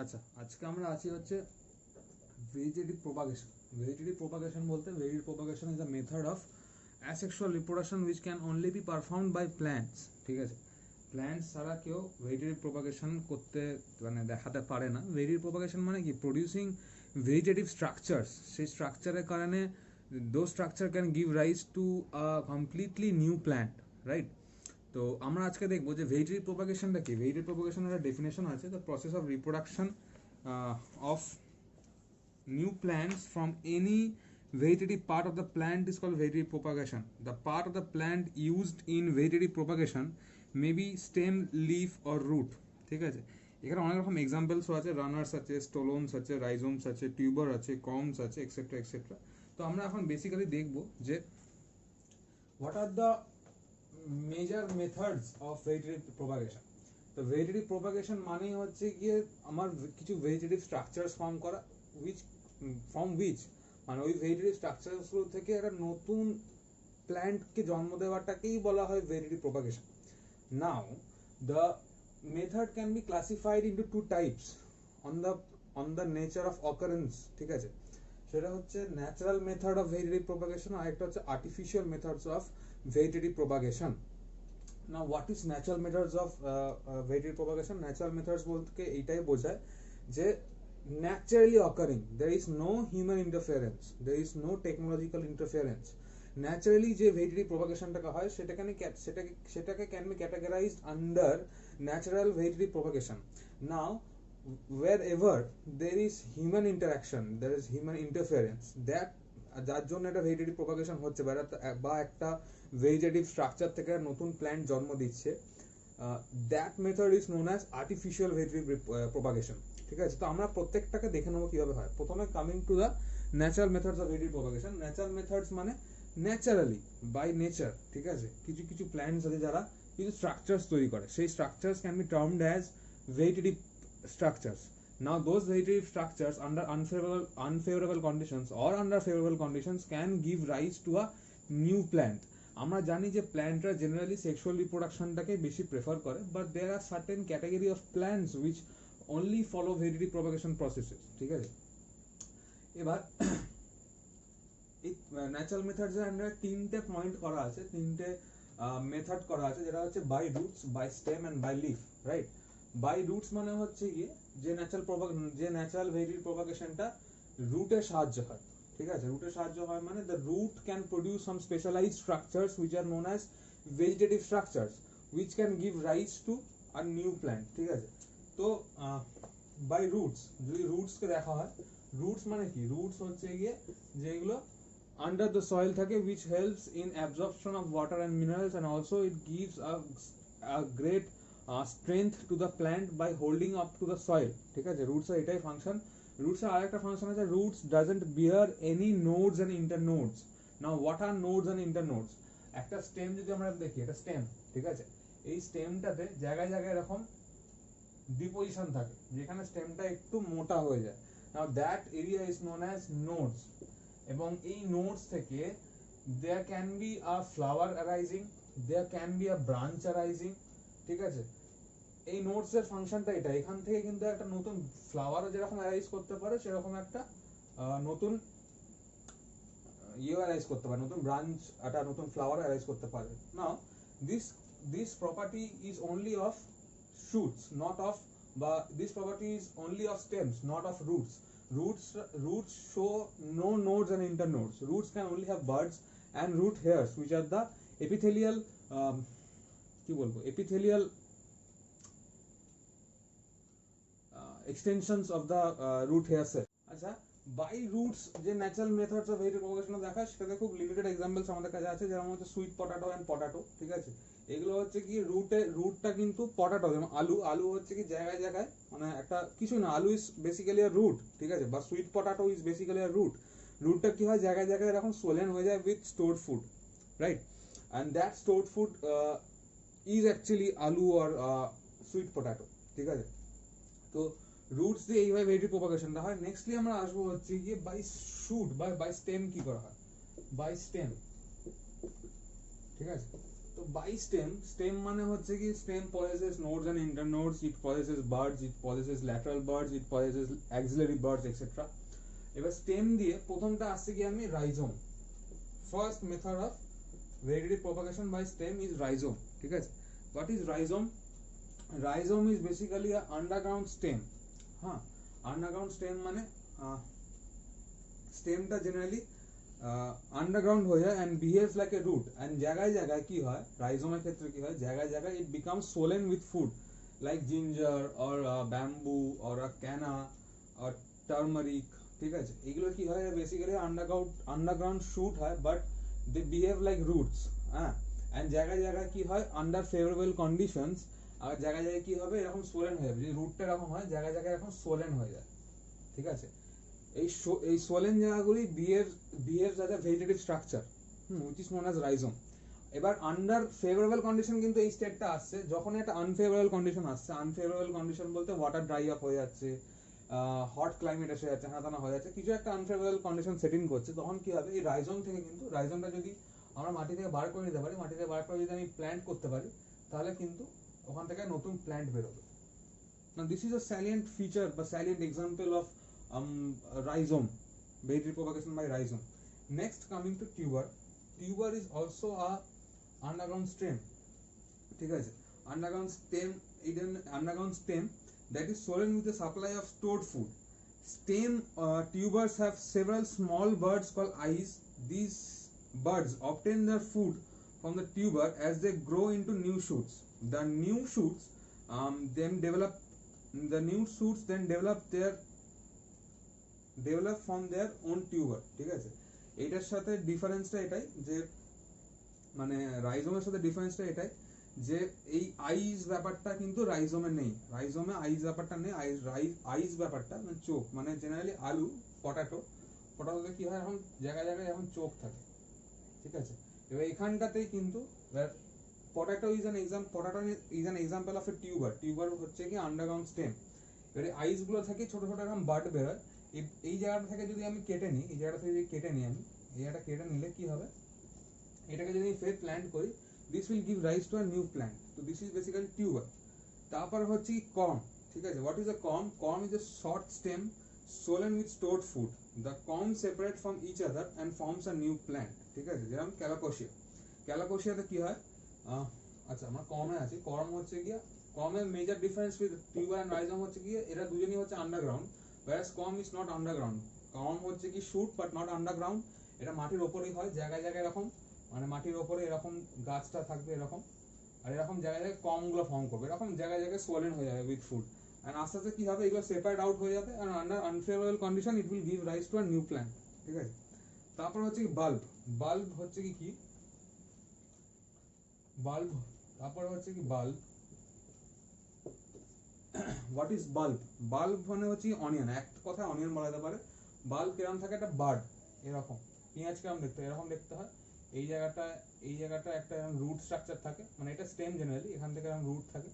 আচ্ছা, আজকে আমরা আছি হচ্ছে ভেজিটেটিভ প্রোপাগেশন। ভেজিটেটিভ প্রোপাগেশন বলতে vegetative propagation is a method of asexual reproduction which can only be performed by plants. ঠিক আছে, প্ল্যান্টস ছাড়া কেউ ভেজিটেটিভ প্রোপাগেশন করতে মানে দেখাতে পারে না। ভেজিটেটিভ প্রোপাগেশন মানে কি, প্রডিউসিং ভেজিটেটিভ স্ট্রাকচারস, সেই স্ট্রাকচারের কারণে দো structure can give rise to a completely new plant, right? তো আমরা আজকে দেখবো যে ভেজিটেটিভ প্রোপাগেশনটা কি। ভেজিটেটিভ প্রোপাগেশনের একটা ডেফিনেশন আছে, the process of reproduction of new plants from any vegetative part of the plant is called vegetative propagation. The part of the plant used in vegetative propagation may be stem, leaf or root. ঠিক আছে, এখানে অনেক রকম এক্সাম্পলসও আছে, runners আছে, স্টোলোনস আছে, রাইজোমস আছে, tuber আছে, কমস আছে, এক্সেট্রা এক্সেট্রা। তো আমরা এখন বেসিক্যালি দেখবো যে what are the major methods of vegetative propagation. তো ভেজিটেটিভ প্রোপাগেশন মানেই হচ্ছে গিয়ে আমার কিছু ভেজিটেটিভ স্ট্রাকচারস ফর্ম করা, উইচ মানে ওই ভেজিটেটিভ স্ট্রাকচারসগুলো থেকে একটা নতুন প্ল্যান্টকে জন্ম দেওয়াটাকেই বলা হয় vegetative propagation. Now the method can be classified into two types on the nature of occurrence. ঠিক আছে, সেটা হচ্ছে natural method of vegetative propagation, আর একটা হচ্ছে artificial methods of vegetative propagation. Now what is natural methods of vegetative propagation? Natural methods বলতে এইটাই বোঝায় যে naturally occurring, there is no human interference, there is no technological interference. Naturally যে vegetative propagationটা হয় সেটাকে can be categorized under natural vegetative propagation. Now wherever there is human interaction, there is human interference, that যার জন্য একটা vegetative propagation হচ্ছে বা একটা vegetative structure থেকে নতুন প্ল্যান্ট জন্ম দিচ্ছে, that method is known as artificial vegetative propagation. ঠিক আছে, তো আমরা প্রত্যেকটাকে দেখে নেবো কিভাবে হয়। প্রথমে coming to the natural methods of vegetative propagation. Natural methods মানে ন্যাচারালি, বাই নেচার, ঠিক আছে, কিছু কিছু প্ল্যান্টস আছে যারা কিছু স্ট্রাকচারস তৈরি করে, সেই structures can be termed as vegetative structures. Now those vegetative structures under unfavorable conditions or under favorable conditions can give rise to a new plant. আমরা জানি যে প্ল্যান্টরা জেনারেলি সেক্সুয়াল রিপ্রোডাকশনটাকে বেশি প্রেফার করে, but there are certain category of plants which only follow vegetative propagation processes. ঠিক আছে, এবার এই natural মেথডসের আন্ডারে তিনটে পয়েন্ট করা আছে, তিনটে মেথড করা আছে, যেটা হচ্ছে by roots, by stem and by leaf, right? By roots মানে হচ্ছে গিয়ে যে ন্যাচারাল ভেজিটেটিভ প্রোপাগেশনটা রুটের সাহায্য হয়। ঠিক আছে, রুটের সাহায্য হয় মানে the root can produce some specialised structures which are known as vegetative structures which can give rise to a new plant. ঠিক আছে, তো বাই রুটস, যদি রুটসকে দেখা হয়, রুটস মানে কি, রুটস হচ্ছে গিয়ে যেগুলো under the soil থাকে, which helps in absorption of water and minerals, and also it gives a great strength to the plant by holding up to the soil. ঠিক আছে, রুটস এর এটাই ফাংশন। রুটস এর আরেকটা ফাংশন আছে, roots doesn't bear any nodes and internodes. Now what are nodes and internodes? একটা stem যদি আমরা দেখি, এটা স্টেম, ঠিক আছে, এই স্টেমটাতে জায়গায় জায়গায় এরকম ডিপোজিশন থাকে যেখানে স্টেমটা একটু মোটা হয়ে যায়। Now that area is known as nodes. এবং এই নোডস থেকে there can be a flower arising, there can be a branch arising. ঠিক আছে, এই নোডস এর ফাংশনটা এটা, এখান থেকে কিন্তু একটা নতুন ফ্লাওয়ারও যেরকম অ্যারাইজ করতে পারে সেরকম একটা নতুন অ্যারাইজ করতে পারে, নতুন ব্রাঞ্চ, একটা নতুন ফ্লাওয়ার অ্যারাইজ করতে পারে। নাও this property is only of shoots, not of, this property is only of stems, not of roots. Roots show no nodes and internodes. Roots can only have buds and root hairs, which are the epithelial extensions of the root hair cell. আচ্ছা, by roots যে natural methods of vegetative propagation দেখায় সেটাতে খুব limited examples আমাদের কাছে আছে, যেমন হচ্ছে সুইট পটাটো এন্ড পটাটো। ঠিক আছে, এগুলো হচ্ছে কি রুটটা কিন্তু পটাটো, যেমন আলু হচ্ছে কি জায়গায় জায়গায় মানে একটা কিছু না, আলু ইজ বেসিক্যালি আ রুট। ঠিক আছে, বা sweet potato is basically a root. রুটটা কি হয়, জায়গায় জায়গায় এরকম সোলেন হয়ে যায় with stored food, right? And that stored food is actually aloo or sweet potato. ঠিক আছে, তো রুটস দিয়ে এইভাবে ভেজিটেটিভ প্রোপাগেশনটা হয়। নেক্সটলি আমরা আসবো হচ্ছে গিয়ে বাই শুট, বাই স্টেম কি করা হয়, বাই স্টেম। ঠিক আছে, তো তো বাই স্টেম মানে হচ্ছে কি stem possesses nodes and internodes, it possesses buds, it possesses lateral buds, it possesses axillary buds etc. এবার স্টেম দিয়ে প্রথমটা আসছে কি আমি rhizome. First method of vegetative propagation by stem is rhizome. ঠিক আছে, what is rhizome? Rhizome is basically a underground stem. হ্যাঁ, underground stem মানে স্টেমটা জেনারেলি আন্ডারগ্রাউন্ড হয়ে যায় and behaves like a root, and জায়গায় জায়গায় কি হয় রাইজোমের ক্ষেত্রে কি হয়, জায়গায় জায়গায় it becomes swollen with food like ginger or bamboo or canna or turmeric. ঠিক আছে, এগুলো কি হয় বেসিক্যালি আন্ডারগ্রাউন্ড শুট হয় but they behave like roots. হ্যাঁ, অ্যান্ড জায়গায় জায়গায় কি হয় আন্ডার ফেভারেবল কন্ডিশনস, আর জায়গায় জায়গায় কি হবে এরকম সোলেন হয়ে যাবে, যদি রুটটা এরকম হয় জায়গায় জায়গায় এরকম সোলেন হয়ে যায়। ঠিক আছে, এই সোলেন জায়গাগুলি behaves as a vegetative structure which is known as rhizome. এবার আন্ডার ফেভারেবল কন্ডিশন কিন্তু এই স্টেটটা আসছে যখন একটা আনফেভারেবল কন্ডিশন আসছে। আনফেভারেবল কন্ডিশন বলতে ওয়াটার ড্রাই আপ হয়ে যাচ্ছে, হট ক্লাইমেট এসে যাচ্ছে, হাতানা হয়ে যাচ্ছে, কিছু একটা আনফেভারেবল কন্ডিশন সেটিং করছে, তখন কি হবে এই রাইজোম থেকে কিন্তু রাইজোমটা যদি আমরা মাটি থেকে বার করে নিতে পারি, মাটি থেকে বার করে যদি আমি প্ল্যান্ট করতে পারি তাহলে কিন্তু ওখান থেকে নতুন প্ল্যান্ট বেরোবে। Now this is a salient feature বা salient example of rhizome, vegetative propagation by rhizome. Next coming to tuber. Tuber is also a underground stem. ঠিক আছে, underground stem that is swollen with a supply of stored food. Stem tubers have several small buds called eyes. These buds obtain their food from the tuber as they grow into new shoots. The new shoots then develop from their own tuber. ঠিক আছে, এটার সাথে ডিফারেন্সটা এটাই যে মানে রাইজোমের সাথে ডিফারেন্সটা এটাই যে এই আইজ ব্যাপারটা কিন্তু রাইজোমে নেই। রাইজোমে আইজ ব্যাপারটা নেই, আইজ ব্যাপারটা মানে চোখ, মানে জেনারেলি আলু পটাটোতে কি হয় এখন জায়গায় জায়গায় এখন চোখ থাকে। ঠিক আছে, এবার এখানটাতেই কিন্তু potato is an example of a tuber হচ্ছে কি আন্ডারগ্রাউন্ড স্টেম। এবারে আইস গুলো থাকে ছোট ছোট এরকম বাড বেরোয়, এই জায়গাটা থেকে যদি আমি কেটে নিই, এই জায়গাটা থেকে যদি কেটে নিই আমি, এই জায়গাটা কেটে নিলে কি হবে, এটাকে যদি ফের প্ল্যান্ট করি this will give rise to a new plant. তো দিস ইজ বেসিক্যালি টিউবার। তারপর হচ্ছে কি কর্ম। ঠিক আছে, what is a corm? Corm is a short stem swollen with stored food. The corm separate from each other and forms a new plant. ঠিক আছে, যেরকম ক্যালাকোশিয়াতে কি হয়, আচ্ছা আমরা কর্মে আছি, কর্ম হচ্ছে গিয়ে কর্মের major difference with tuber and rhizome হচ্ছে গিয়ে এরা দুজনই হচ্ছে underground, whereas corm is not underground. Corm হচ্ছে কি শুট বাট নট আন্ডারগ্রাউন্ড, এটা মাটির ওপরেই হয়, জায়গায় জায়গায় এরকম মানে মাটির ওপরে এরকম গাছটা থাকবে এরকম, আর এরকম জায়গায় জায়গায় কর্মগুলো ফর্ম করবে, এরকম জায়গায় জায়গায় সোলেন হয়ে যাবে উইথ ফুড, এন্ড আস্তে আস্তে কি হবে এগুলো সেপারেট আউট হয়ে যাবে, আর under unfavourable condition it will give rise to a new plant. ঠিক আছে, তারপর হচ্ছে কি বাল্ব হচ্ছে কি তারপরে হচ্ছে কি বাল্ব। হোয়াট ইজ বাল্ব মানে হচ্ছে অনিয়ন, এক কথা অনিয়ন বলা যেতে পারে। বাল্ব কিরকম থাকে, একটা বার্ড এরকম, পেঁয়াজ কিরকম দেখতে হয় এরকম দেখতে হয়, এই জায়গাটা একটা এরকম রুট স্ট্রাকচার থাকে, মানে এটা স্টেম জেনারেলি, এখান থেকে এরকম রুট থাকে।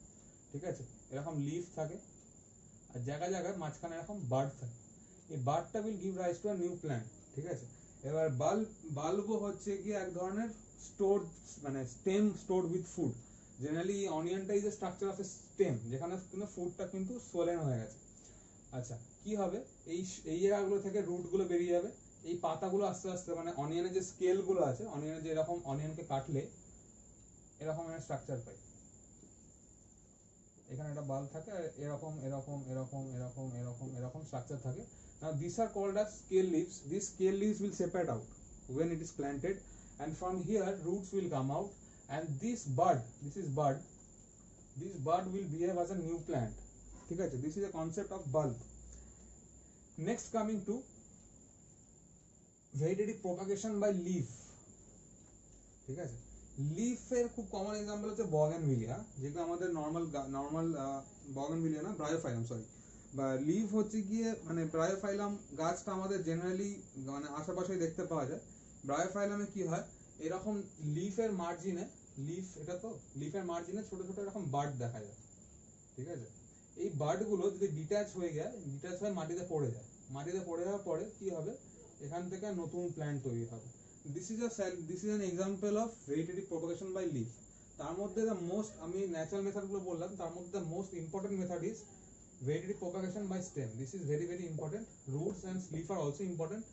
ঠিক আছে, এরকম লিফ থাকে, আর জায়গায় জায়গায় মাঝখানে এরকম বার্ড থাকে, এই বার্ডটা will give rise to a new plant. ঠিক আছে, এবার বাল্বও হচ্ছে কি এক ধরনের স্টোর মানে stem stored with food. Generally অনিয়নটা is a structure of a stem যেখানে কিন্তু ফুডটা কিন্তু সোলেন হয়ে গেছে। আচ্ছা, কি হবে এই জায়গাগুলো থেকে রুটগুলো বেরিয়ে যাবে, এই পাতাগুলো আস্তে আস্তে মানে অনিয়নের যে স্কেলগুলো আছে, অনিয়নের যে এরকম অনিয়নকে কাটলে এরকম স্ট্রাকচার পাই, এখানে একটা বাল্ব থাকে আর এরকম এরকম এরকম এরকম এরকম এরকম স্ট্রাকচার থাকে। Now these are called as scale leaves. These scale leaves will separate out when it is planted, and from here roots will come out, and this bud will behave as a new plant. ঠিক আছে, this is a concept of bulb. Next coming to vegetative propagation by leaf. ঠিক আছে, লিফের খুব common example হচ্ছে bougainvillea, যেগুলো আমাদের normal bougainvillea না ব্রায়োফাইলাম sorry, বা লিফ হচ্ছে গিয়ে মানে ব্রায়োফাইলাম গাছটা আমাদের জেনারেলি মানে আশেপাশে দেখতে পাওয়া যায়। ব্রায়োফাইলামে কি হয়, এরকম লিফের মার্জিনে লিফের মার্জিনে ছোট ছোট এরকম বার্ড দেখা যায়। ঠিক আছে, এই বার্ডগুলো যদি ডিট্যাচ হয়ে মাটিতে পড়ে যায়, মাটিতে পড়ে যাওয়ার পরে কি হবে, এখান থেকে নতুন প্ল্যান্ট তৈরি হবে। This is an example of vegetative propagation by leaf. তার মধ্যে দ্য মোস্ট, আমি ন্যাচারাল মেথডগুলো বললাম, তার মধ্যে the most important method is vegetative propagation by stem. This is very very important. Roots and slip are also important.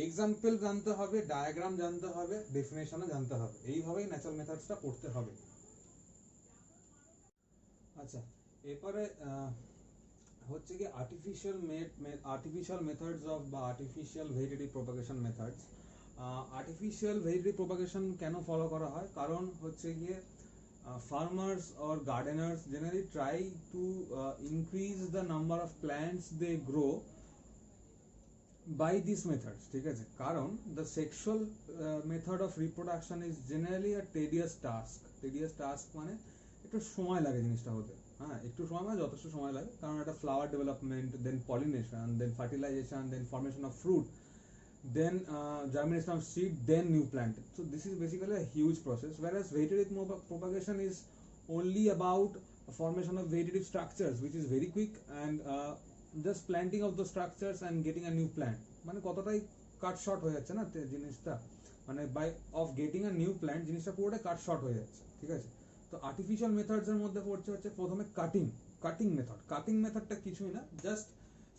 Example জানতে হবে, diagram জানতে হবে, ডেফিনেশনও জানতে হবে, এইভাবেই ন্যাচারাল মেথডসটা পড়তে হবে। আচ্ছা, এরপরে হচ্ছে কি আর্টিফিশিয়াল মেথডস অফ বা artificial vegetative propagation methods. Artificial vegetative propagation কেন ফলো করা হয়? কারণ হচ্ছে গিয়ে farmers or gardeners generally try to increase the number of plants they grow by these methods, ঠিক আছে? কারণ the sexual method of reproduction is generally a tedious task মানে একটু সময় লাগে জিনিসটা হতে। হ্যাঁ, একটু সময় মানে যথেষ্ট সময় লাগে, কারণ একটা flower development, then pollination, then fertilisation, then formation of fruit, then germination of seed, then new plant. So this is basically a huge process, whereas vegetative propagation is only about formation of vegetative structures, which is very quick, and just planting of the structures and getting a new plant, মানে কতটাই কাট short হয়ে যাচ্ছে না জিনিসটা, মানে by of getting a new plant জিনিসটা পুরোটাই কাট short হয়ে যাচ্ছে, ঠিক আছে? তো আর্টিফিশিয়াল মেথডস এর মধ্যে পড়ছে হচ্ছে প্রথমে কাটিং মেথডটা কিছুই না, জাস্ট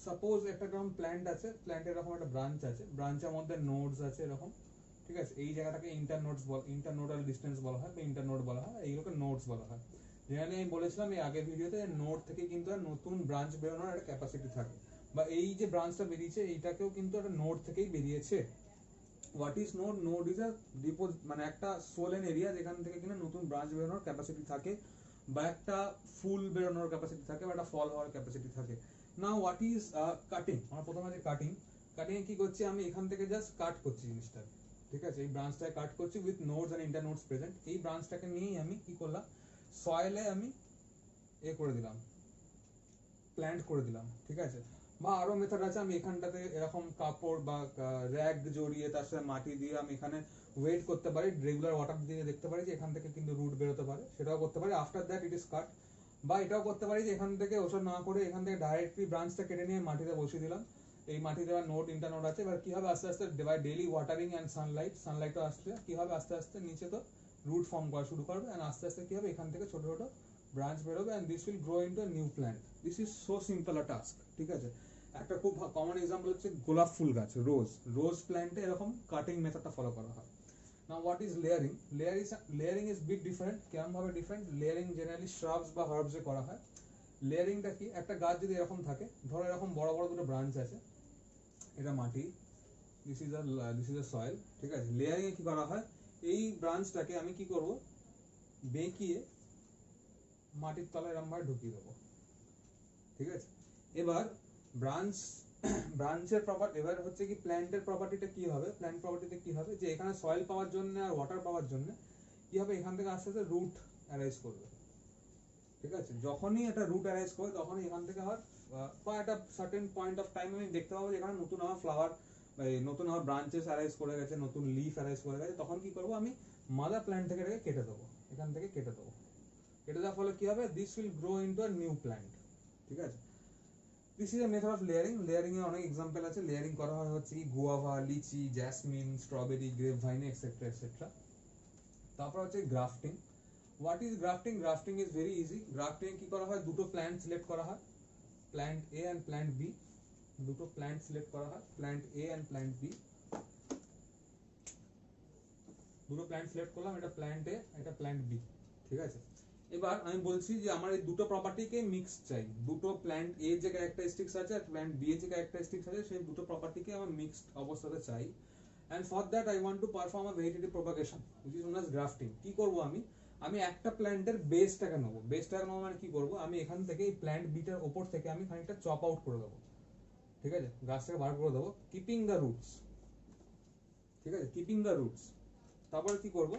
সাপোজ একটা গ্রাম প্ল্যান্ট আছে, প্ল্যান্টের এরকম একটা ব্রাঞ্চ আছে, ব্রাঞ্চের মধ্যে নোডস আছে এরকম, ঠিক আছে? এই জায়গাটাকে ইন্টারনোডাল ডিস্টেন্স বলা হয় বা ইন্টারনোড বলা হয়, এইগুলোকে নোডস বলা হয়। যেখানে আমি বলেছিলাম এই আগের ভিডিওতে, নোড থেকে কিন্তু নতুন ব্রাঞ্চ বেরোনোর একটা ক্যাপাসিটি থাকে, বা এই যে ব্রাঞ্চটা বেরিয়েছে এইটাকেও কিন্তু একটা নোড থেকেই বেরিয়েছে। What is node? Node is a মানে একটা সোলেন এরিয়া যেখান থেকে কিনা নতুন ব্রাঞ্চ বেরোনোর ক্যাপাসিটি থাকে, বা একটা ফুল বেরোনোর ক্যাপাসিটি থাকে, বা একটা ফল হওয়ার ক্যাপাসিটি থাকে। Now what is cutting? আমার প্রথমে আছে কাটিং এ কি করছি, আমি এখান থেকে জাস্ট কাট করছি জিনিসটা, ঠিক আছে? এই ব্রাঞ্চটাকে কাট করছি উইথ নোডস এন্ড ইন্টারনোডস প্রেজেন্ট। এই ব্রাঞ্চটাকে নিয়েই আমি কি করলাম, সয়েলে আমি করে দিলাম, প্ল্যান্ট করে দিলাম, ঠিক আছে? বা আরো মেথড আছে, আমি এখানটাতে এরকম কাপড় বা র্যাগ জড়িয়ে তার সাথে মাটি দিয়ে আমি এখানে ওয়েট করতে পারি, রেগুলার ওয়াটার দিয়ে দেখতে পারি যে এখান থেকে কিন্তু রুট বেরোতে পারে, সেটাও করতে পারি। আফটার দ্যাট ইট ইজ কাট। বা এটাও করতে পারি যে এখান থেকে ওসব না করে এখান থেকে ডাইরেক্টলি ব্রাঞ্চটা কেটে নিয়ে মাটিতে বসিয়ে দিলাম। এই মাটিতে এবার নোড ইন্টারনোড আছে, এবার কি হবে আস্তে আস্তে বাই ডেইলি ওয়াটারিং অ্যান্ড সানলাইটও আসলে কি হবে আস্তে আস্তে নিচে তো রুট ফর্ম করা শুরু করবে, অ্যান্ড আস্তে আস্তে কি হবে এখান থেকে ছোট ছোট ব্রাঞ্চ বেরোবে, and this will grow into a new plant. This is so simple a task, ঠিক আছে? একটা খুব কমন এক্সাম্পল হচ্ছে গোলাপ ফুল গাছ, রোজ প্ল্যান্টে এরকম কাটিং মেথডটা ফলো করা হয়। Now what is layering? Layering is bit different. কেমন ভাবে ডিফারেন্ট? লেয়ারিং জেনারেলি shrubs বা herbs এ করা হয়। লেয়ারিংটা কি, একটা গাছ যদি এরকম থাকে, ধরো এরকম বড় বড় দুটো ব্রাঞ্চ আছে, এটা মাটি, দিস ইজ আ সয়েল, ঠিক আছে? লেয়ারিং এ কি করা হয়, এই ব্রাঞ্চটাকে আমি কি করব, বেঁকিয়ে মাটির তলায় এরকম ভাবে ঢুকিয়ে দেবো, ঠিক আছে? এবার ব্রাঞ্চের প্রপার্টি, এবার হচ্ছে কি প্ল্যান্টের প্রপার্টিটা কি হবে, প্ল্যান্ট প্রপার্টিতে কি হবে যে এখানে সয়েল পাওয়ার জন্য আর ওয়াটার পাওয়ার জন্য কি হবে, এখান থেকে আস্তে আস্তে রুট অ্যারাইজ করবে, ঠিক আছে? যখনই এটা রুট অ্যারাইজ করবে তখনই এখান থেকে বা একটা সার্টেন পয়েন্ট অফ টাইম আমি দেখতে পাবো যে এখানে নতুন আমার ফ্লাওয়ার, নতুন আমার ব্রাঞ্চেস অ্যারাইজ করে গেছে, নতুন লিফ অ্যারাইজ করে গেছে। তখন কি করবো, আমি মাদার প্ল্যান্ট থেকে এটাকে কেটে দেবো, এখান থেকে কেটে দেবো। কেটে দেওয়ার ফলে কি হবে, this will grow into a new plant, ঠিক আছে? This is a method of layering. Layering এর অনেক এক্সাম্পল আছে। লেয়ারিং করা হয় হচ্ছে কি guava, litchi, jasmine, strawberry, grape vine etcetera etcetera. তারপর হচ্ছে grafting. What is grafting? Grafting is very easy. Grafting কি করা হয়, দুটো প্ল্যান্ট সিলেক্ট করা হয়, plant A and plant B, দুটো প্ল্যান্ট সিলেক্ট করা হয়, plant A and plant B, দুটো প্ল্যান্ট সিলেক্ট করলাম, এটা প্ল্যান্ট এ, এটা প্ল্যান্ট বি, ঠিক আছে? এবার আমি বলছি যে আমার এই দুটো প্রপার্টিকে মিক্স চাই, দুটো প্ল্যান্ট এ যে ক্যারেক্টারিস্টিক্স আছে আর প্ল্যান্ট বি এর যে ক্যারেক্টারিস্টিক্স আছে সেই দুটো প্রপার্টিকে আমার মিক্সড অবস্থাতে চাই, and for that I want to perform a vegetative propagation which is known as grafting. কি করব, আমি একটা প্ল্যান্টের বেসটাকে নেব, মানে কি করব, আমি এখান থেকে এই প্ল্যান্ট বিটার উপর থেকে আমি খানিকটা চপ আউট করে দেবো, ঠিক আছে? গাছটাকে বার করে দেবো, কিপিং দ্য রুটস, ঠিক আছে? Keeping the roots. তারপরে কি করব,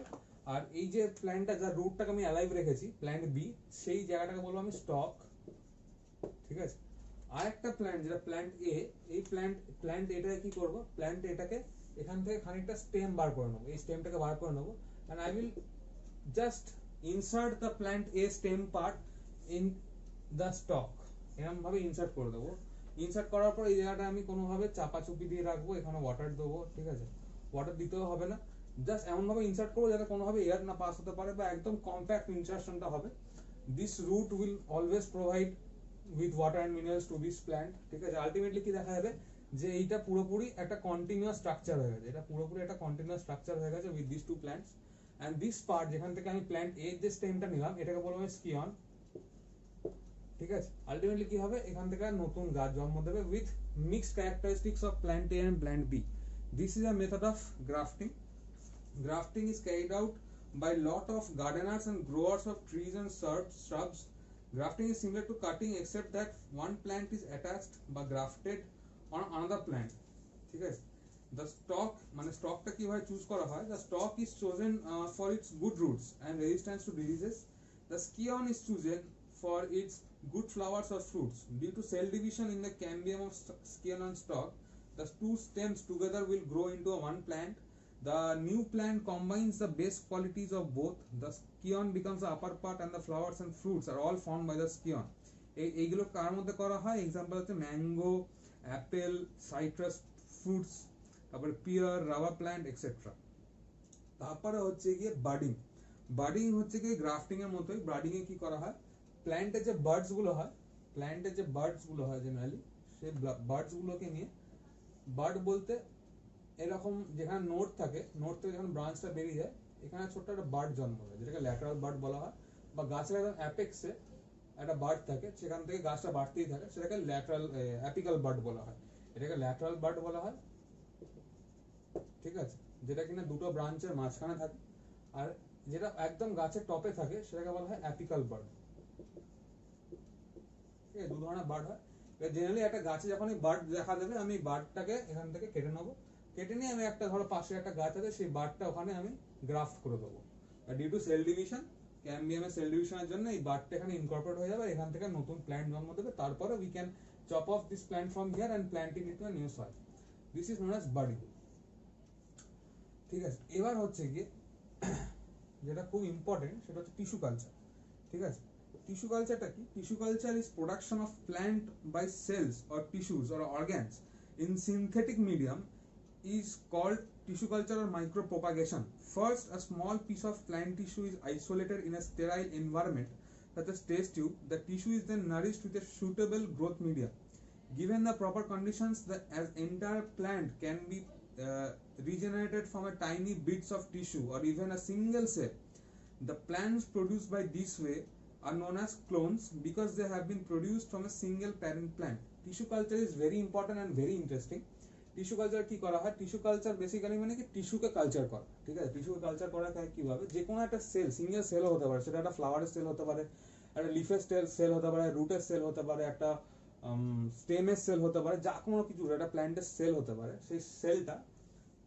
আর এই যে প্ল্যান্টটা যার রুটটাকে আমি অ্যালাইভ রেখেছি, প্ল্যান্ট বি, সেই জায়গাটাকে বলবো আমি স্টক, ঠিক আছে? আর একটা প্ল্যান্ট যেটা প্ল্যান্ট এ, এই প্ল্যান্ট এটাকে কি করব, প্ল্যান্ট এটাকে এখান থেকে খানিকটা স্টেম বার করে নেবো, এই স্টেমটাকে বার করে নেবো, and I will just insert the plant A stem part in the stalk, এরকম ভাবে ইনসার্ট করে দেবো। ইনসার্ট করার পর এই জায়গাটা আমি কোনোভাবে চাপাচুপি দিয়ে রাখবো, এখানে ওয়াটার দেবো, ঠিক আছে? ওয়াটার দিতেও হবে না, জাস্ট এমনভাবে ইনসার্ট করবো যাতে কোনোভাবে এয়ার না পাস হতে পারে বা একদম কম্প্যাক্ট ইনসার্শনটা হবে। This root will always provide with water and minerals to this plant, ঠিক আছে। আলটিমেটলি কি দেখা যাবে যে এইটা পুরোপুরি একটা কন্টিনিউয়াস স্ট্রাকচার হয়ে গেছে, এটা পুরোপুরি একটা কন্টিনিউয়াস স্ট্রাকচার হয়ে গেছে with this two plants. And this part যেখান থেকে আমি প্ল্যান্ট এর যে স্টেমটা নিলাম এটাকে বলবো আমি স্কিয়ন, ঠিক আছে। আলটিমেটলি কি হবে, এখান থেকে নতুন গাছ জন্ম দেবে with mixed characteristics of plant A and plant B. This is a method of grafting. Grafting is carried out by lot of gardeners and growers of trees and shrubs. Grafting is similar to cutting except that one plant is attached by grafted on another plant, ঠিক আছে। The stock মানে স্টকটা কিভাবে choose করা হয়, the stock is chosen for its good roots and resistance to diseases. The scion is chosen for its good flowers or fruits. Due to cell division in the cambium of scion and stalk, the two stems together will grow into a one plant. The new plant combines the best qualities of both. The scion becomes the upper part and the flowers and fruits are all formed by the scion. এইগুলো কার মধ্যে করা হয়, example হচ্ছে mango, Apple, citrus fruits, তারপরে peer, rubber plant etcetera. তারপরে হচ্ছে গিয়ে budding. Budding হচ্ছে গিয়ে গ্রাফটিং এর মতোই। বাডিং এ কি করা হয়, প্ল্যান্টের যে বার্ডস গুলো হয়, প্ল্যান্টের যে বার্ডস গুলো হয় জেনারেলি, সেই বার্ডস গুলোকে নিয়ে, বার্ড বলতে এরকম যেখানে নোট থাকে, নোট থেকে যখন ব্রাঞ্চটা বেরিয়ে যায় এখানে ছোট্ট একটা বার্ড জন্ম হয় যেটাকে ল্যাটারাল বার্ড বলা হয়, বা গাছের একদম অ্যাপেক্সে একটা বার্ড থাকে সেখান থেকে গাছটা বাড়তেই থাকে সেটাকে ল্যাটারাল অ্যাপিক্যাল বার্ড বলা হয়, এটাকে ল্যাটারাল বার্ড বলা হয়, ঠিক আছে। যেটা কিনা দুটো ব্রাঞ্চের মাঝখানে থাকে, আর যেটা একদম গাছের টপে থাকে সেটাকে বলা হয় অ্যাপিক্যাল বার্ড, ঠিক আছে। দু ধরনের বার্ড হয়। জেনারেলি একটা গাছে যখনই বার্ড দেখা দেবে আমি বার্ডটাকে এখান থেকে কেটে নেবো, কেটে নিয়ে আমি একটা ধরো পাশে একটা গাছ আছে সেই বার্ডটা ওখানে আমি গ্রাফট করে দেবো। ডিউ টু সেল ডিভিশন, ক্যাম্বিয়ামের সেল ডিভিশনের জন্য এই বার্ডটা এখানে ইনকর্পোরেট হয়ে যাবে, এখান থেকে নতুন প্ল্যান্ট জন্ম দেবে, তারপরে we can chop of this plant from here and planting into a new soil. This is known as birding, ঠিক আছে। এবার হচ্ছে গিয়ে যেটা খুব ইম্পর্টেন্ট সেটা হচ্ছে টিস্যু কালচার, ঠিক আছে। টিস্যু কালচারটা কি, tissue culture is production of plant by cells or tissues or organs in synthetic medium is called tissue culture or micropropagation. First, a small piece of plant tissue is isolated in a sterile environment such as test tube. The tissue is then nourished with a suitable growth media. Given the proper conditions, the entire plant can be regenerated from a tiny bits of tissue or even a single cell. The plants produced by this way are known as clones because they have been produced from a single parent plant. Tissue culture is very important and very interesting. Tissue culture কি করা হয়, tissue culture basically মানে কি টিস্যুকে culture করা, ঠিক আছে। টিস্যুকে culture করা কিভাবে, যে কোনো একটা সেল, সিঙ্গেল সেলও হতে পারে, সেটা একটা ফ্লাওয়ারের সেল হতে পারে, একটা লিফের সেল হতে পারে, রুটের সেল হতে পারে, একটা স্টেমের সেল হতে পারে, যা কোনো কিছু একটা প্ল্যান্টের সেল হতে পারে। সেই সেলটা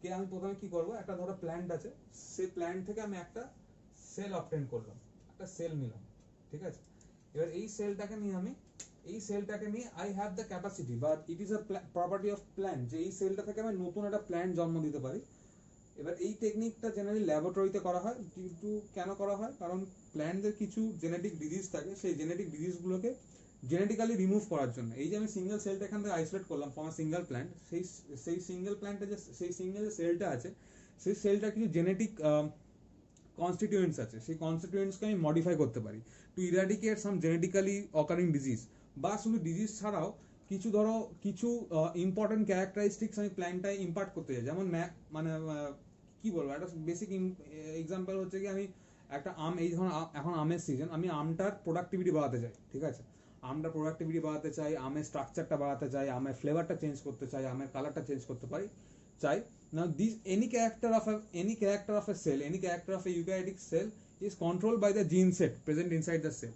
কে আমি প্রথমে কি করবো, একটা ধরো প্ল্যান্ট আছে, সেই প্ল্যান্ট থেকে আমি একটা সেল অবটেন করলাম, একটা সেল নিলাম, ঠিক আছে। এবার এই সেলটাকে নিয়ে I have the capacity but it is a property of plant যে এই সেলটা থেকে আমি নতুন একটা প্ল্যান্ট জন্ম দিতে পারি। এবার এই টেকনিকটা জেনারেলি ল্যাবরেটরিতে করা হয়, কিন্তু কেন করা হয়, কারণ প্ল্যান্টদের কিছু জেনেটিক ডিজিজ থাকে, সেই জেনেটিক ডিজিজগুলোকে জেনেটিক্যালি রিমুভ করার জন্য। এই যে আমি সিঙ্গেল সেলটা এখান থেকে আইসোলেট করলাম ফ্রম আ সিঙ্গেল প্ল্যান্ট, সেই সিঙ্গেল প্ল্যান্টে সেই সিঙ্গেল যে সেলটা আছে সেই সেলটা কিছু জেনেটিক কনস্টিটিউয়েন্টস আছে, সেই কনস্টিটিউয়েন্টসকে আমি মডিফাই করতে পারি টু ইরাডিকেট সাম জেনেটিক্যালি অকারিং ডিজিজ, বা শুধু ডিজিজ ছাড়াও কিছু ধরো কিছু ইম্পর্টেন্ট ক্যারেক্টারিস্টিক্স আমি প্ল্যান্টটায় ইম্পার্ট করতে চাই। যেমন মানে কি বলবো, একটা বেসিক এক্সাম্পল হচ্ছে কি, আমি একটা আম, এই ধরুন এখন আমের সিজন, আমি আমটার প্রোডাক্টিভিটি বাড়াতে চাই, ঠিক আছে। আমটার প্রোডাক্টিভিটি বাড়াতে চাই, আমের স্ট্রাকচারটা বাড়াতে চাই, আমের ফ্লেভারটা চেঞ্জ করতে চাই, আমের কালারটা চেঞ্জ করতে চাই। Now this any character of a cell, any character of a eukaryotic cell is controlled by the gene set present inside the cell.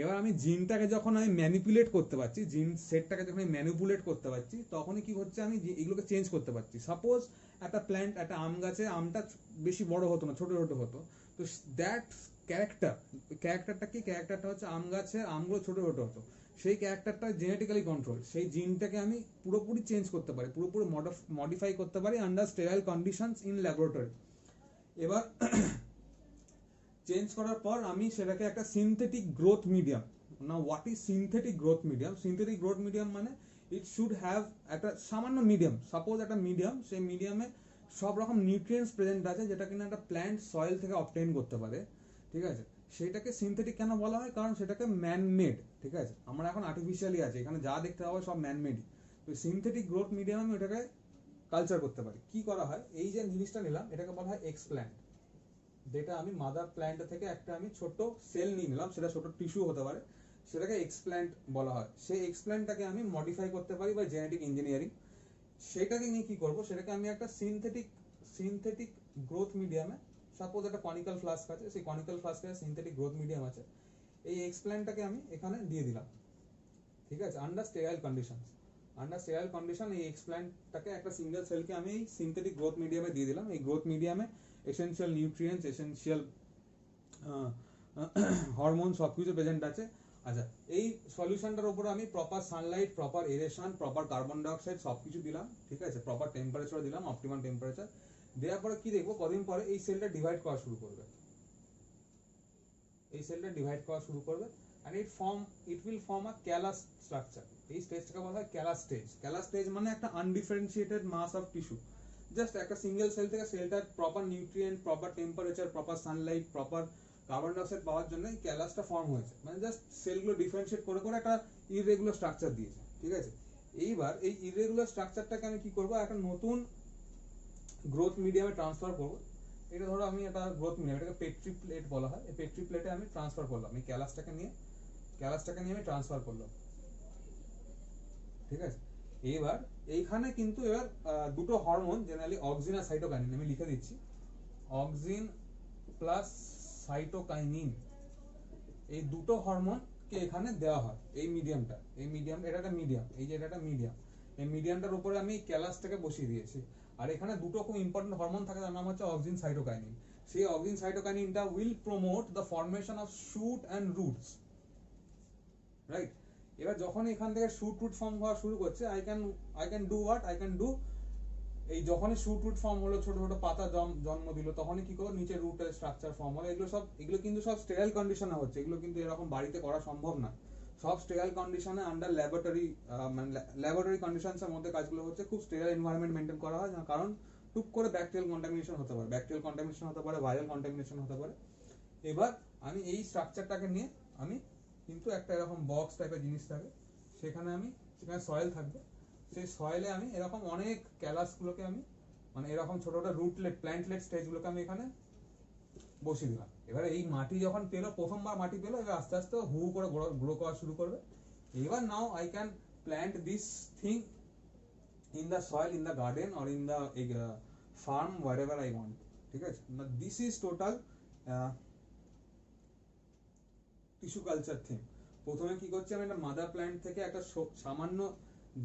এবার আমি জিনটাকে যখন আমি ম্যানিপুলেট করতে পারছি, জিন সেটটাকে যখন আমি ম্যানিপুলেট করতে পারছি, তখনই কি হচ্ছে, আমি এগুলোকে চেঞ্জ করতে পারছি। সাপোজ একটা প্ল্যান্ট, একটা আম গাছে আমটা বেশি বড় হতো না, ছোট ছোট হতো, তো দ্যাট ক্যারেক্টারটা কি, ক্যারেক্টারটা হচ্ছে আম গাছের আমগুলো ছোট ছোট হতো, সেই ক্যারেক্টারটা জেনেটিক্যালি কন্ট্রোল, সেই জিনটাকে আমি পুরোপুরি চেঞ্জ করতে পারি, পুরোপুরি মডিফাই করতে পারি under sterile conditions in laboratory. এবার চেঞ্জ করার পর আমি সেটাকে একটা সিনথেটিক গ্রোথ মিডিয়াম, না what is synthetic growth medium, synthetic growth medium মানে ইট শুড হ্যাভ একটা সামান্য মিডিয়াম, সাপোজ একটা মিডিয়াম, সেই মিডিয়ামে সব রকম নিউট্রিয়েন্টস প্রেজেন্ট আছে যেটা কিনা একটা প্ল্যান্ট সয়েল থেকে অবটেইন করতে পারে, ঠিক আছে। সেটাকে সিনথেটিক কেন বলা হয়? কারণ সেটাকে ম্যান মেড, ঠিক আছে। আমরা এখন আর্টিফিশিয়ালি আছে, এখানে যা দেখতে পাবো সব ম্যান মেডই। তো সিনথেটিক গ্রোথ মিডিয়াম আমি ওটাকে কালচার করতে পারি। কি করা হয়, এই যে জিনিসটা নিলাম এটাকে বলা হয় এক্সপ্ল্যান্ট, যেটা আমি মাদার প্ল্যান্ট থেকে একটা আমি ছোট সেল নিয়ে নিলাম, সেটা ছোট টিস্যু হতে পারে, সেটাকে এক্সপ্ল্যান্ট বলা হয়। সেই এক্সপ্ল্যান্টটাকে আমি মডিফাই করতে পারি বা জেনেটিক ইঞ্জিনিয়ারিং। সেটাকে নিয়ে কি করব, সেটাকে আমি একটা সিনথেটিক গ্রোথ মিডিয়ামে, সাপোজ একটা কনিক্যাল ফ্লাস্ক আছে, সেই কনিক্যাল ফ্লাস্কে সিনথেটিক গ্রোথ মিডিয়াম আছে, এই এক্সপ্ল্যান্টটাকে আমি এখানে দিয়ে দিলাম, ঠিক আছে। আন্ডার স্টেরাইল কন্ডিশন এই এক্সপ্ল্যান্টটাকে একটা সিঙ্গেল সেলকে আমি সিনথেটিক গ্রোথ মিডিয়ামে দিয়ে দিলাম। এই গ্রোথ মিডিয়ামে এসেনশিয়াল নিউট্রিয়েন্টস, এসেনশিয়াল হরমোন সবকিছু প্রেজেন্ট আছে। আচ্ছা, এই সলিউশনটার উপরে আমি proper sunlight, proper aeration, proper carbon dioxide সবকিছু দিলাম, ঠিক আছে। প্রপার টেম্পারেচার দিলাম, অপটিমাম টেম্পারেচার দেওয়ার পরে কি দেখবো, কদিন পরে এই সেলটা ডিভাইড করা শুরু করবে, and it will form a callus structure. এই স্টেজটাকে বলা হয় ক্যালাস স্টেজ। ক্যালাস স্টেজ মানে একটা undifferentiated mass of tissue, just একটা সিঙ্গেল সেল থেকে সেলটার proper nutrient, proper temperature, proper sunlight, proper carbon dioxide পাওয়ার জন্য এই ক্যালাসটা ফর্ম হয়েছে। মানে জাস্ট সেলগুলো ডিফারেন্সিয়েট করে করে একটা ইররেগুলার স্ট্রাকচার দিয়েছে, ঠিক আছে। এইবার এই ইররেগুলার স্ট্রাকচারটাকে আমি কি করবো, একটা নতুন গ্রোথ মিডিয়ামে ট্রান্সফার করবো। এটা ধরো আমি একটা গ্রোথ মিডিয়াম, এটাকে পেট্রি প্লেট বলা হয়, এই পেট্রি প্লেটে আমি ট্রান্সফার করলাম, এই ক্যালাসটাকে নিয়ে আমি ট্রান্সফার করলাম, ঠিক আছে। এইবার এইখানে কিন্তু এবার দুটো হরমোন, জেনারেলি অক্সিন আর সাইটোকাইনিন, আমি লিখে দিচ্ছি, অক্সিন প্লাস সাইটোকাইনিন, এই দুটো হরমোনকে এখানে দেওয়া হয় এই মিডিয়ামটা। এটা একটা মিডিয়াম, এই যে এটা একটা মিডিয়াম, এই মিডিয়ামটার উপরে আমি ক্যালাসটাকে বসিয়ে দিয়েছি। আর এখানে দুটো খুব ইম্পর্টেন্ট হরমোন থাকে, তার নাম হচ্ছে অক্সিন সাইটোকাইনিন। সেই অক্সিন সাইটোকাইনিনটা will promote the formation of shoot and roots, right. এবার যখন এখান থেকে শুট রুট ফর্ম হওয়া শুরু করছে, আই ক্যান ডু এই যখনই শুট রুট ফর্ম হলো, ছোট ছোট পাতা জন্ম দিল, তখনই কি করবো, নিচে রুটের স্ট্রাকচার ফর্ম হলো। এগুলো কিন্তু সব স্টেরাইল কন্ডিশনে হচ্ছে, এগুলো কিন্তু এরকম বাড়িতে করা সম্ভব না। সব স্টেরাইল কন্ডিশনে আন্ডার ল্যাবরেটরি কন্ডিশনস এর মধ্যে কাজগুলো হচ্ছে। খুব স্টেরাইল এনভায়রনমেন্ট মেনটেন করা হয়, কারণ টুক করে ব্যাকটেরিয়াল কন্টামিনেশন হতে পারে, ভাইরাল কন্টামিনেশন হতে পারে। এবার আমি এই স্ট্রাকচারটাকে নিয়ে আমি কিন্তু একটা এরকম বক্স টাইপের জিনিস থাকে, সেখানে সয়েল থাকবে, সেই সয়েলে আমি এরকম অনেক ক্যালাসগুলোকে আমি, মানে এরকম ছোট ছোট রুটলেট, প্ল্যান্টলেট স্টেজগুলোকে আমি এখানে বসিয়ে দিলাম। এবারে এই মাটি যখন পেলো, প্রথমবার মাটি পেলো, এবার আস্তে আস্তে হু করে গ্রো করা শুরু করবে। এবার now I can plant this thing in the soil, in the garden or in the farm, wherever I want, ঠিক আছে। This is total tissue culture thing. প্রথমে কি করছি, আমি একটা মাদার প্ল্যান্ট থেকে একটা সামান্য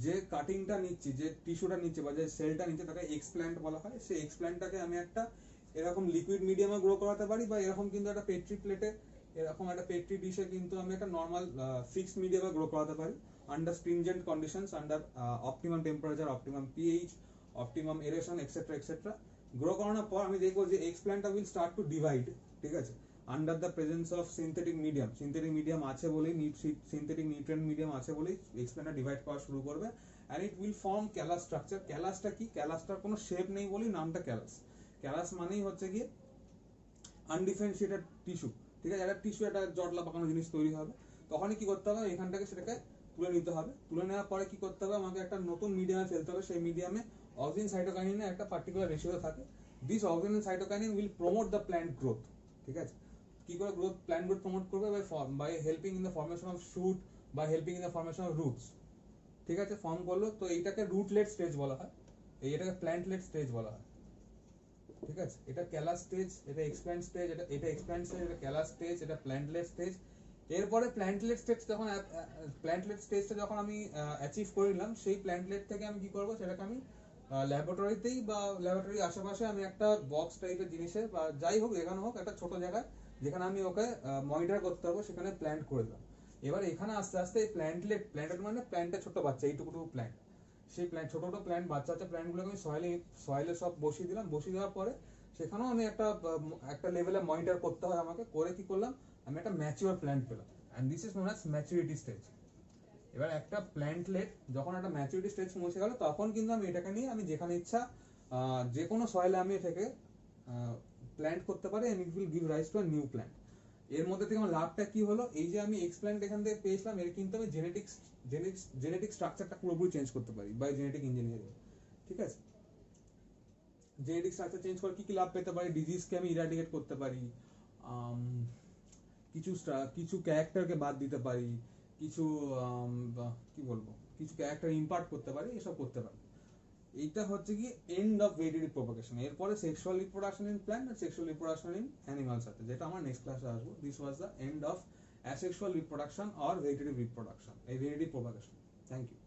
যে কাটিংটা নিচ্ছি, যে টিস্যুটা নিচ্ছে বা যে সেলটা নিচ্ছে, তাকে এক্সপ্ল্যান্ট বলা হয়। সেই এক্সপ্ল্যান্টটাকে আমি একটা এরকম লিকুইড মিডিয়ামে গ্রো করাতে পারি, বা এরকম কিন্তু একটা পেট্রি প্লেটে, এরকম একটা পেট্রি ডিশে কিন্তু আমি একটা নর্মাল ফিক্সড মিডিয়ামে গ্রো করাতে পারি, under stringent conditions, under optimum temperature, optimum pH, optimum aeration, etcetera. Grow করানোর পর আমি দেখবো যে এক্সপ্ল্যান্টটা উইল স্টার্ট টু ডিভাইড, ঠিক আছে, under the presence of synthetic medium আছে বলেই, সিনথেটিক নিউট্রিয়েন্ট মিডিয়াম আছে বলেই এক্সপ্ল্যান্টটা ডিভাইড করা শুরু করবে, and it will form callus structure. ক্যালাসটা কি, ক্যালাসটার কোনো শেপ নেই বলেই নামটা ক্যালাস মানেই হচ্ছে কি আনডিফারেন্সিয়েটেড টিস্যু, ঠিক আছে। একটা টিস্যু, একটা জটলা পাকানো জিনিস তৈরি হবে, তখনই কি করতে হবে, এখানটাকে সেটাকে তুলে নিতে হবে। তুলে নেওয়ার পরে কি করতে হবে, আমাকে একটা নতুন মিডিয়ামে ফেলতে হবে। সেই মিডিয়ামে অক্সিন সাইটোকাইনিনের একটা পার্টিকুলার রেশিও থাকে। This auxin and cytokinin will promote the plant growth, ঠিক আছে। কি করে প্ল্যান্ট গ্রোথ প্রমোট করবে, by helping in the formation of shoot, বা helping in the formation of roots, ঠিক আছে। ফর্ম করলো, তো এইটাকে রুটলেট স্টেজ বলা হয়, এটাকে প্ল্যান্টলেট স্টেজ বলা হয়, ঠিক আছে। এটা ক্যালাস স্টেজ, এটা এক্সপ্ল্যান্ট স্টেজ, এটা এক্সপ্ল্যান্ট স্টেজ, এটা ক্যালাস স্টেজ, এটা প্ল্যান্টলেট স্টেজ। এরপরে প্ল্যান্টলেট স্টেজটা যখন আমি অ্যাচিভ করে নিলাম, সেই প্ল্যান্টলেট থেকে আমি কি করবো, সেটাকে আমি ল্যাবরেটরিতেই বা ল্যাবরেটরির আশেপাশে আমি একটা বক্স টাইপের জিনিসে, বা যাই হোক যেখানে হোক, একটা ছোট জায়গায় যেখানে আমি ওকে মনিটর করতে পারবো, সেখানে প্ল্যান্ট করে দিলাম। এবার এখানে আস্তে আস্তে এই প্ল্যান্টলেট মানে প্ল্যান্টের ছোট বাচ্চা, এইটুকু প্ল্যান্ট, সেই ছোট ছোট প্ল্যান্ট, বাচ্চা প্ল্যান্টগুলোকে আমি সয়েলে সব বসিয়ে দিলাম। বসিয়ে দেওয়ার পরে সেখানেও আমি একটা লেভেলে মনিটর করতে হয় আমাকে। করে কি করলাম, আমি একটা ম্যাচিওর প্ল্যান্ট পেলাম, and this is known as maturity stage. এবার একটা প্ল্যান্টলেট যখন একটা ম্যাচুরিটি স্টেজ পৌঁছে গেল, তখন কিন্তু আমি এটাকে নিয়ে আমি যেখানে ইচ্ছা যে কোনো সয়েলে আমি এটাকে প্ল্যান্ট করতে পারি and it will give rise to a new plant. এর মধ্যে থেকে আমার লাভটা কি হলো, এই যে আমি এক্সপ্ল্যান্ট এখান থেকে পেয়েছিলাম, এর কিন্তু আমি জেনেটিক স্ট্রাকচারটা পুরোপুরি চেঞ্জ করতে পারি বাই জেনেটিক ইঞ্জিনিয়ারিং। ঠিক আছে, জেনেটিক স্ট্রাকচার চেঞ্জ করে কি কি লাভ পেতে পারি, ডিজিজকে আমি ইরাডিকেট করতে পারি, কিছু ক্যারেক্টারকে বাদ দিতে পারি, কিছু কি বলবো, কিছু ক্যারেক্টার ইম্পার্ট করতে পারি, এসব করতে পারি। এইটা হচ্ছে কি এন্ড অফ ভেজিটেটিভ প্রোপাগেশন। এরপরে সেক্সুয়াল রিপ্রোডাকশন ইন প্ল্যান্ট আর সেক্সুয়াল রিপ্রোডাকশন ইন অ্যানিমালস আছে, যেটা আমার নেক্সট ক্লাসে আসবো। This was the end of asexual reproduction or vegetative reproduction, এই ভেজিটেটিভ প্রোপাগেশন। Thank you.